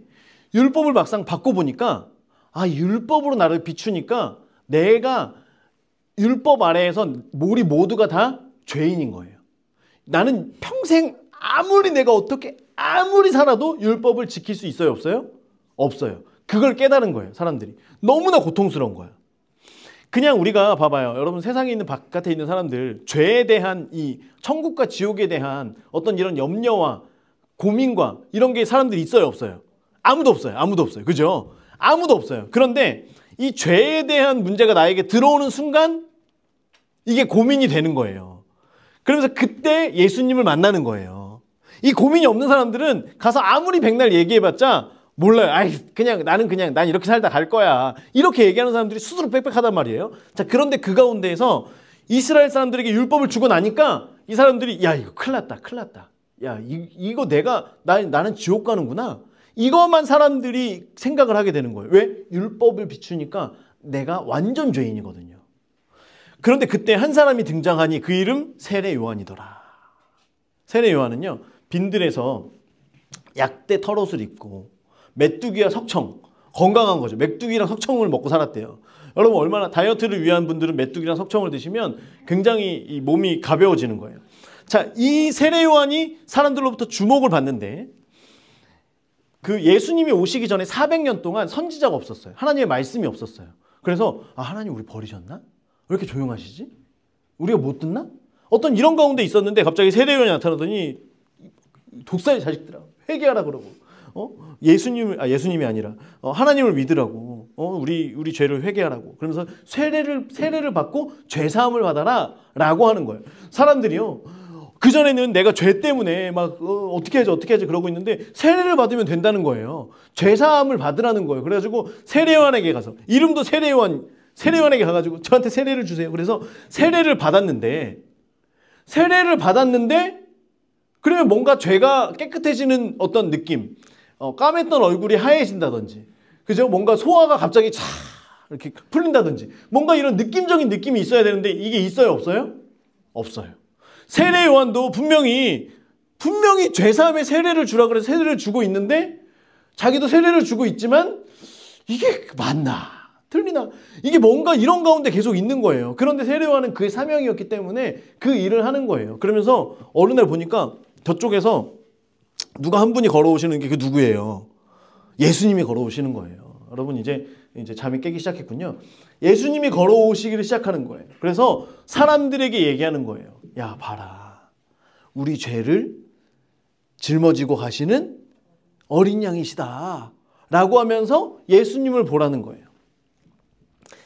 율법을 막상 받고 보니까 율법으로 나를 비추니까 내가 율법 아래에서 우리 모두가 다 죄인인 거예요. 나는 평생 아무리 내가 아무리 살아도 율법을 지킬 수 있어요? 없어요? 없어요. 그걸 깨달은 거예요. 사람들이. 너무나 고통스러운 거야. 그냥 우리가 봐봐요. 여러분 세상에 있는 바깥에 있는 사람들 죄에 대한 이 천국과 지옥에 대한 어떤 이런 염려와 고민과 이런 게 사람들이 있어요? 없어요? 아무도 없어요. 그죠? 아무도 없어요. 그런데 이 죄에 대한 문제가 나에게 들어오는 순간 이게 고민이 되는 거예요. 그러면서 그때 예수님을 만나는 거예요. 이 고민이 없는 사람들은 가서 아무리 백날 얘기해봤자 몰라요. 난 이렇게 살다 갈 거야. 이렇게 얘기하는 사람들이 스스로 빽빽하단 말이에요. 자, 그런데 그 가운데에서 이스라엘 사람들에게 율법을 주고 나니까 이 사람들이 이거 큰일 났다. 이거 나는 지옥 가는구나. 이것만 사람들이 생각을 하게 되는 거예요. 왜? 율법을 비추니까 내가 완전 죄인이거든요. 그런데 그때 한 사람이 등장하니 그 이름 세례 요한이더라. 세례 요한은요, 빈들에서 약대 털옷을 입고 메뚜기와 석청, 건강한 거죠. 메뚜기랑 석청을 먹고 살았대요. 여러분 얼마나 다이어트를 위한 분들은 메뚜기랑 석청을 드시면 굉장히 이 몸이 가벼워지는 거예요. 자, 이 세례 요한이 사람들로부터 주목을 받는데 그 예수님이 오시기 전에 400년 동안 선지자가 없었어요. 하나님의 말씀이 없었어요. 그래서 하나님 우리 버리셨나? 왜 이렇게 조용하시지? 우리가 못 듣나? 어떤 이런 가운데 있었는데 갑자기 세례 요한이 나타나더니 독사의 자식들아 회개하라 그러고 예수님이 아니라 하나님을 믿으라고 우리 죄를 회개하라고 그러면서 세례를 받고 죄 사함을 받아라 라고 하는 거예요. 사람들이요 그전에는 내가 죄 때문에 막 어떻게 하지 그러고 있는데 세례를 받으면 된다는 거예요. 죄 사함을 받으라는 거예요. 그래가지고 세례 요한에게 가서 이름도 세례 요한에게 가가지고 저한테 세례를 주세요. 그래서 세례를 받았는데 그러면 뭔가 죄가 깨끗해지는 어떤 느낌, 까맸던 얼굴이 하얘진다든지, 그죠? 뭔가 소화가 갑자기 이렇게 풀린다든지 뭔가 이런 느낌적인 느낌이 있어야 되는데 이게 있어요, 없어요? 없어요. 세례 요한도 분명히 죄사함의 세례를 주라 그래서 세례를 주고 있는데 자기도 세례를 주고 있지만 이게 맞나? 틀리나? 이게 뭔가 이런 가운데 계속 있는 거예요. 그런데 세례 요한은 그의 사명이었기 때문에 그 일을 하는 거예요. 그러면서 어느 날 보니까 저쪽에서 누가 한 분이 걸어오시는 게 그 누구예요? 예수님이 걸어오시는 거예요. 여러분 이제 잠이 깨기 시작했군요. 예수님이 걸어오시기를 시작하는 거예요. 그래서 사람들에게 얘기하는 거예요. 야, 봐라. 우리 죄를 짊어지고 가시는 어린 양이시다. 라고 하면서 예수님을 보라는 거예요.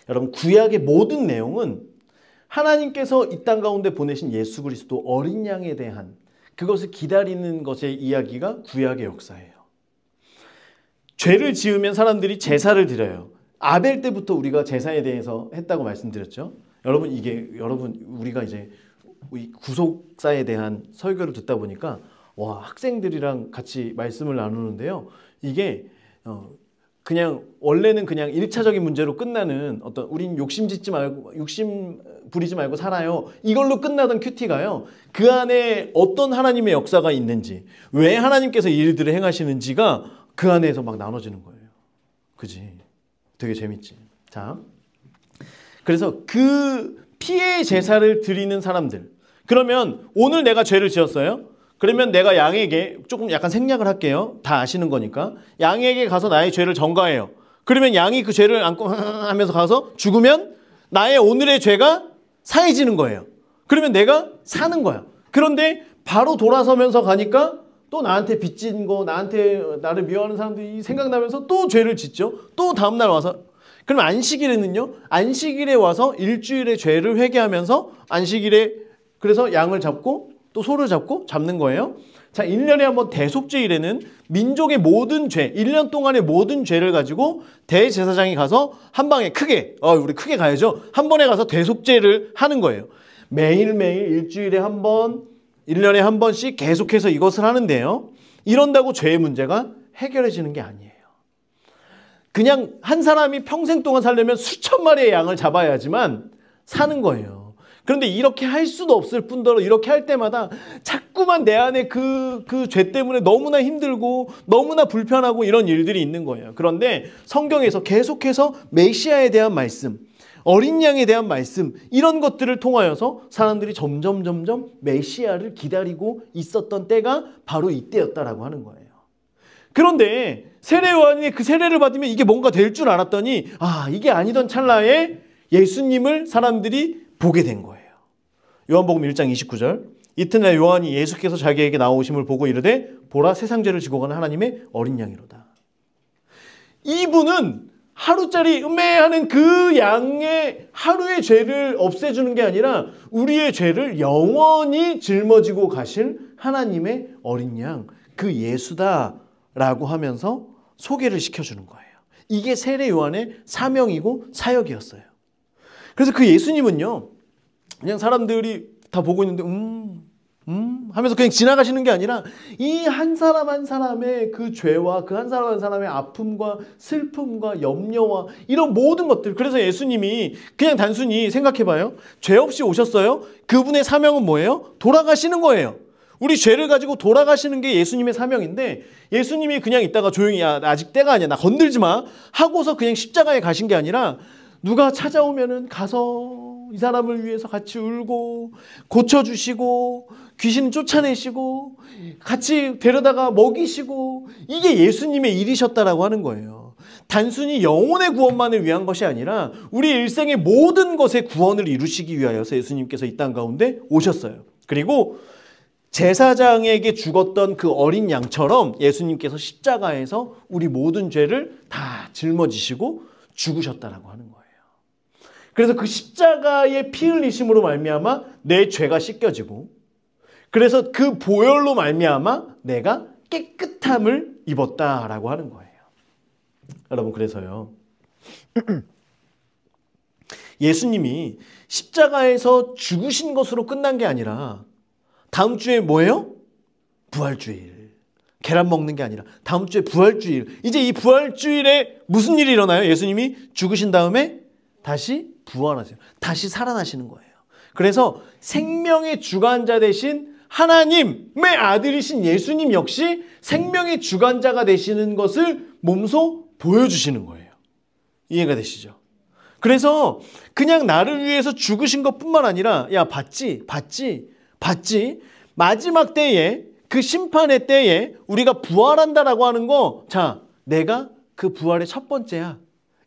여러분, 구약의 모든 내용은 하나님께서 이 땅 가운데 보내신 예수 그리스도 어린 양에 대한 그것을 기다리는 것의 이야기가 구약의 역사예요. 죄를 지으면 사람들이 제사를 드려요. 아벨 때부터 우리가 제사에 대해서 했다고 말씀드렸죠. 여러분 우리가 이제 구속사에 대한 설교를 듣다 보니까 와, 학생들이랑 같이 말씀을 나누는데요. 이게 그냥 원래는 그냥 1차적인 문제로 끝나는 어떤 우린 욕심 부리지 말고 살아요. 이걸로 끝나던 큐티가요. 그 안에 어떤 하나님의 역사가 있는지, 왜 하나님께서 이 일들을 행하시는지가 그 안에서 막 나눠지는 거예요. 그지? 되게 재밌지. 자, 그래서 그 피의 제사를 드리는 사람들. 그러면 오늘 내가 죄를 지었어요. 그러면 내가 양에게 조금 약간 생략을 할게요. 다 아시는 거니까. 양에게 가서 나의 죄를 전가해요. 그러면 양이 그 죄를 안고 하면서 가서 죽으면 나의 오늘의 죄가 사해지는 거예요. 그러면 내가 사는 거야. 그런데 바로 돌아서면서 가니까 또 나한테 빚진 거, 나를 미워하는 사람들이 생각나면서 또 죄를 짓죠. 또 다음날 와서. 그럼 안식일에는요. 안식일에 와서 일주일의 죄를 회개하면서 안식일에 그래서 양을 잡고 또 소를 잡는 거예요. 자, 1년에 한번 대속죄일에는 민족의 모든 죄, 1년 동안의 모든 죄를 가지고 대제사장이 가서 한 방에 크게, 우리 크게 가야죠. 한 번에 가서 대속죄를 하는 거예요. 매일매일 일주일에 한 번, 1년에 한 번씩 계속해서 이것을 하는데요. 이런다고 죄의 문제가 해결해지는 게 아니에요. 그냥 한 사람이 평생 동안 살려면 수천 마리의 양을 잡아야지만 사는 거예요. 그런데 이렇게 할 수도 없을 뿐더러 이렇게 할 때마다 자꾸만 내 안에 그 죄 때문에 너무나 힘들고 너무나 불편하고 이런 일들이 있는 거예요. 그런데 성경에서 계속해서 메시아에 대한 말씀, 어린 양에 대한 말씀, 이런 것들을 통하여서 사람들이 점점 메시아를 기다리고 있었던 때가 바로 이때였다라고 하는 거예요. 그런데 세례 요한이 그 세례를 받으면 이게 뭔가 될 줄 알았더니 이게 아니던 찰나에 예수님을 사람들이 보게 된 거예요. 요한복음 1장 29절. 이튿날 요한이 예수께서 자기에게 나오심을 보고 이르되 보라, 세상 죄를 지고 가는 하나님의 어린 양이로다. 이분은 하루짜리 음매하는 그 양의 하루의 죄를 없애주는 게 아니라 우리의 죄를 영원히 짊어지고 가실 하나님의 어린 양, 그 예수다라고 하면서 소개를 시켜주는 거예요. 이게 세례 요한의 사명이고 사역이었어요. 그래서 그 예수님은요, 그냥 사람들이 다 보고 있는데 하면서 그냥 지나가시는 게 아니라 이 한 사람 한 사람의 그 죄와 그 한 사람 한 사람의 아픔과 슬픔과 염려와 이런 모든 것들. 그래서 예수님이 그냥 단순히 생각해봐요. 죄 없이 오셨어요. 그분의 사명은 뭐예요? 돌아가시는 거예요. 우리 죄를 가지고 돌아가시는 게 예수님의 사명인데 예수님이 그냥 있다가 조용히 아직 때가 아니야, 나 건들지 마 하고서 그냥 십자가에 가신 게 아니라 누가 찾아오면은 가서 이 사람을 위해서 같이 울고 고쳐주시고 귀신 쫓아내시고 같이 데려다가 먹이시고, 이게 예수님의 일이셨다라고 하는 거예요. 단순히 영혼의 구원만을 위한 것이 아니라 우리 일생의 모든 것의 구원을 이루시기 위하여서 예수님께서 이 땅 가운데 오셨어요. 그리고 제사장에게 죽었던 그 어린 양처럼 예수님께서 십자가에서 우리 모든 죄를 다 짊어지시고 죽으셨다라고 하는 거예요. 그래서 그 십자가의 피 흘리심으로 말미암아 내 죄가 씻겨지고, 그래서 그 보혈로 말미암아 내가 깨끗함을 입었다라고 하는 거예요. 여러분, 그래서요, 예수님이 십자가에서 죽으신 것으로 끝난 게 아니라 다음 주에 뭐예요? 부활주일. 계란 먹는 게 아니라 다음 주에 부활주일. 이제 이 부활주일에 무슨 일이 일어나요? 예수님이 죽으신 다음에 다시 부활하세요. 다시 살아나시는 거예요. 그래서 생명의 주관자 되신 하나님의 아들이신 예수님 역시 생명의 주관자가 되시는 것을 몸소 보여주시는 거예요. 이해가 되시죠? 그래서 그냥 나를 위해서 죽으신 것뿐만 아니라 야 봤지? 마지막 때에 그 심판의 때에 우리가 부활한다라고 하는 거, 자, 내가 그 부활의 첫 번째야.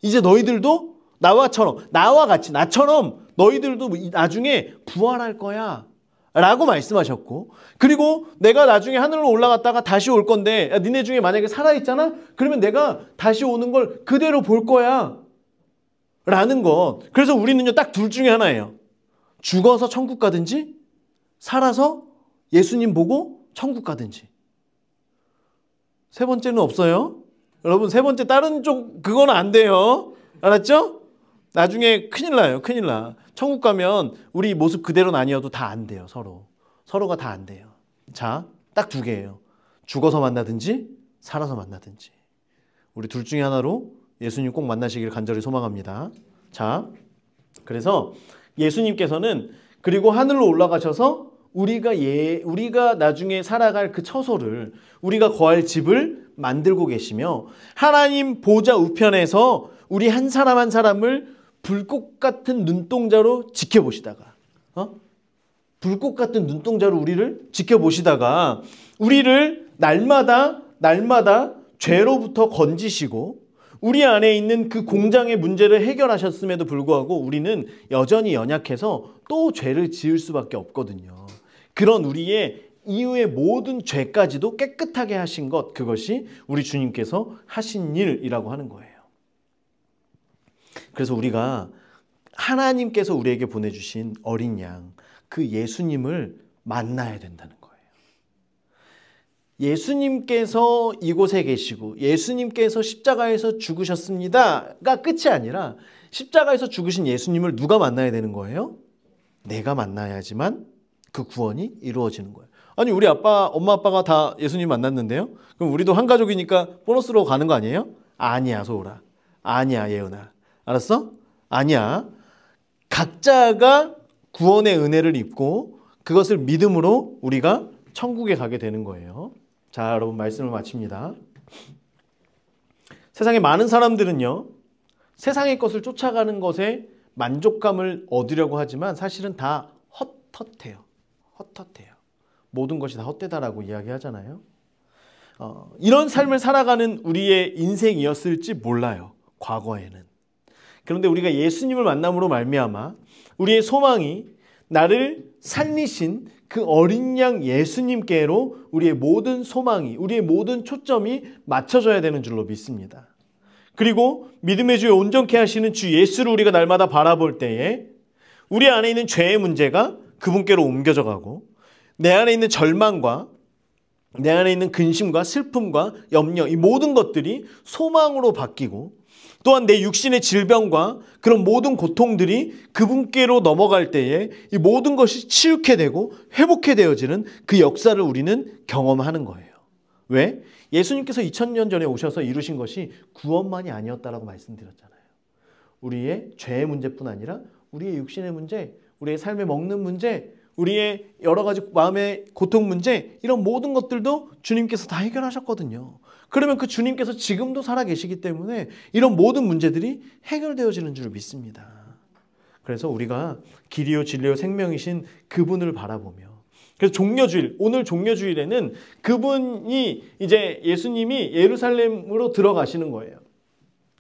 이제 너희들도 나와 같이 나처럼 너희들도 나중에 부활할 거야 라고 말씀하셨고, 그리고 내가 나중에 하늘로 올라갔다가 다시 올 건데 야, 니네 중에 만약에 살아있잖아? 그러면 내가 다시 오는 걸 그대로 볼 거야 라는 것. 그래서 우리는요 딱 둘 중에 하나예요. 죽어서 천국 가든지 살아서 예수님 보고 천국 가든지. 세 번째는 없어요. 여러분, 세 번째 다른 쪽 그건 안 돼요. 알았죠? 나중에 큰일 나요. 큰일 나. 천국 가면 우리 모습 그대로는 아니어도 다 안 돼요. 서로가 다 안 돼요. 자, 딱 두 개예요. 죽어서 만나든지 살아서 만나든지. 우리 둘 중에 하나로 예수님 꼭 만나시길 간절히 소망합니다. 자, 그래서 예수님께서는 그리고 하늘로 올라가셔서 우리가 나중에 살아갈 그 처소를, 우리가 거할 집을 만들고 계시며, 하나님 보좌 우편에서 우리 한 사람 한 사람을 불꽃 같은 눈동자로 지켜보시다가, 불꽃 같은 눈동자로 우리를 지켜보시다가 우리를 날마다 죄로부터 건지시고 우리 안에 있는 그 공장의 문제를 해결하셨음에도 불구하고 우리는 여전히 연약해서 또 죄를 지을 수밖에 없거든요. 그런 우리의 이후의 모든 죄까지도 깨끗하게 하신 것, 그것이 우리 주님께서 하신 일이라고 하는 거예요. 그래서 우리가 하나님께서 우리에게 보내주신 어린 양, 그 예수님을 만나야 된다는 거예요. 예수님께서 이곳에 계시고 예수님께서 십자가에서 죽으셨습니다가 끝이 아니라 십자가에서 죽으신 예수님을 누가 만나야 되는 거예요? 내가 만나야지만 그 구원이 이루어지는 거예요. 아니, 우리 엄마 아빠가 다 예수님 만났는데요? 그럼 우리도 한 가족이니까 보너스로 가는 거 아니에요? 아니야, 소울아. 아니야, 예은아. 알았어? 아니야. 각자가 구원의 은혜를 입고 그것을 믿음으로 우리가 천국에 가게 되는 거예요. 자, 여러분, 말씀을 마칩니다. 세상에 많은 사람들은요, 세상의 것을 쫓아가는 것에 만족감을 얻으려고 하지만 사실은 다 헛헛해요. 모든 것이 다 헛되다라고 이야기하잖아요. 이런 삶을 살아가는 우리의 인생이었을지 몰라요, 과거에는. 그런데 우리가 예수님을 만남으로 말미암아 우리의 소망이 나를 살리신 그 어린 양 예수님께로 우리의 모든 소망이, 우리의 모든 초점이 맞춰져야 되는 줄로 믿습니다. 그리고 믿음의 주에 온전케 하시는 주 예수를 우리가 날마다 바라볼 때에 우리 안에 있는 죄의 문제가 그분께로 옮겨져 가고, 내 안에 있는 절망과 내 안에 있는 근심과 슬픔과 염려, 이 모든 것들이 소망으로 바뀌고, 또한 내 육신의 질병과 그런 모든 고통들이 그분께로 넘어갈 때에 이 모든 것이 치유케 되고 회복케 되어지는 그 역사를 우리는 경험하는 거예요. 왜? 예수님께서 2000년 전에 오셔서 이루신 것이 구원만이 아니었다라고 말씀드렸잖아요. 우리의 죄의 문제뿐 아니라 우리의 육신의 문제, 우리의 삶에 먹는 문제, 우리의 여러 가지 마음의 고통 문제, 이런 모든 것들도 주님께서 다 해결하셨거든요. 그러면 그 주님께서 지금도 살아계시기 때문에 이런 모든 문제들이 해결되어지는 줄 믿습니다. 그래서 우리가 길이요 진리요 생명이신 그분을 바라보며, 그래서 종려주일, 오늘 종려주일에는 그분이 이제 예수님이 예루살렘으로 들어가시는 거예요.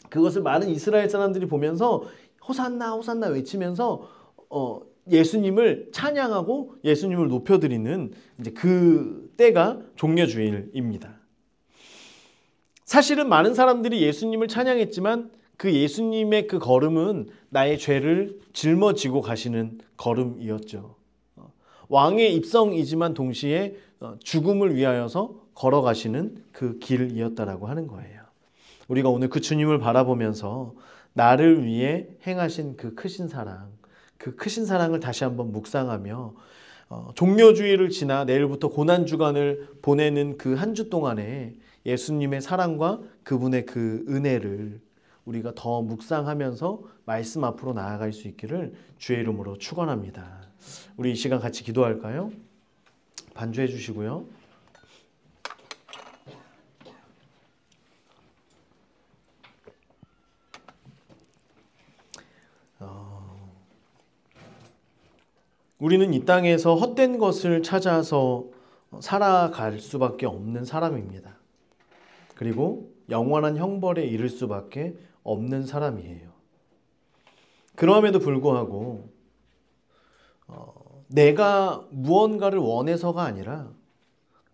그것을 많은 이스라엘 사람들이 보면서 호산나 호산나 외치면서 예수님을 찬양하고 예수님을 높여드리는 이제 그 때가 종려주일입니다. 사실은 많은 사람들이 예수님을 찬양했지만 그 예수님의 그 걸음은 나의 죄를 짊어지고 가시는 걸음이었죠. 왕의 입성이지만 동시에 죽음을 위하여서 걸어가시는 그 길이었다라고 하는 거예요. 우리가 오늘 그 주님을 바라보면서 나를 위해 행하신 그 크신 사랑, 그 크신 사랑을 다시 한번 묵상하며 종료주의를 지나 내일부터 고난주간을 보내는 그 한 주 동안에 예수님의 사랑과 그분의 그 은혜를 우리가 더 묵상하면서 말씀 앞으로 나아갈 수 있기를 주의 이름으로 축원합니다. 우리 이 시간 같이 기도할까요? 반주해 주시고요. 우리는 이 땅에서 헛된 것을 찾아서 살아갈 수밖에 없는 사람입니다. 그리고 영원한 형벌에 이를 수밖에 없는 사람이에요. 그럼에도 불구하고 내가 무언가를 원해서가 아니라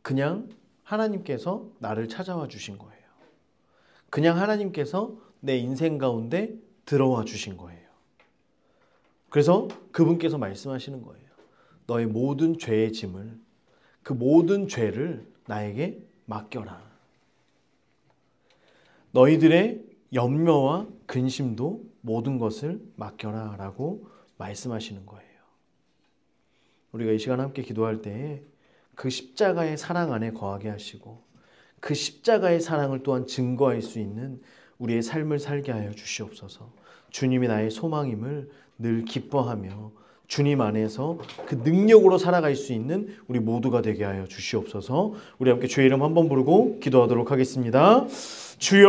그냥 하나님께서 나를 찾아와 주신 거예요. 그냥 하나님께서 내 인생 가운데 들어와 주신 거예요. 그래서 그분께서 말씀하시는 거예요. 너의 모든 죄의 짐을, 그 모든 죄를 나에게 맡겨라. 너희들의 염려와 근심도 모든 것을 맡겨라 라고 말씀하시는 거예요. 우리가 이 시간 함께 기도할 때에 그 십자가의 사랑 안에 거하게 하시고 그 십자가의 사랑을 또한 증거할 수 있는 우리의 삶을 살게 하여 주시옵소서. 주님이 나의 소망임을 늘 기뻐하며 주님 안에서 그 능력으로 살아갈 수 있는 우리 모두가 되게 하여 주시옵소서. 우리 함께 주의 이름 한번 부르고 기도하도록 하겠습니다. 주여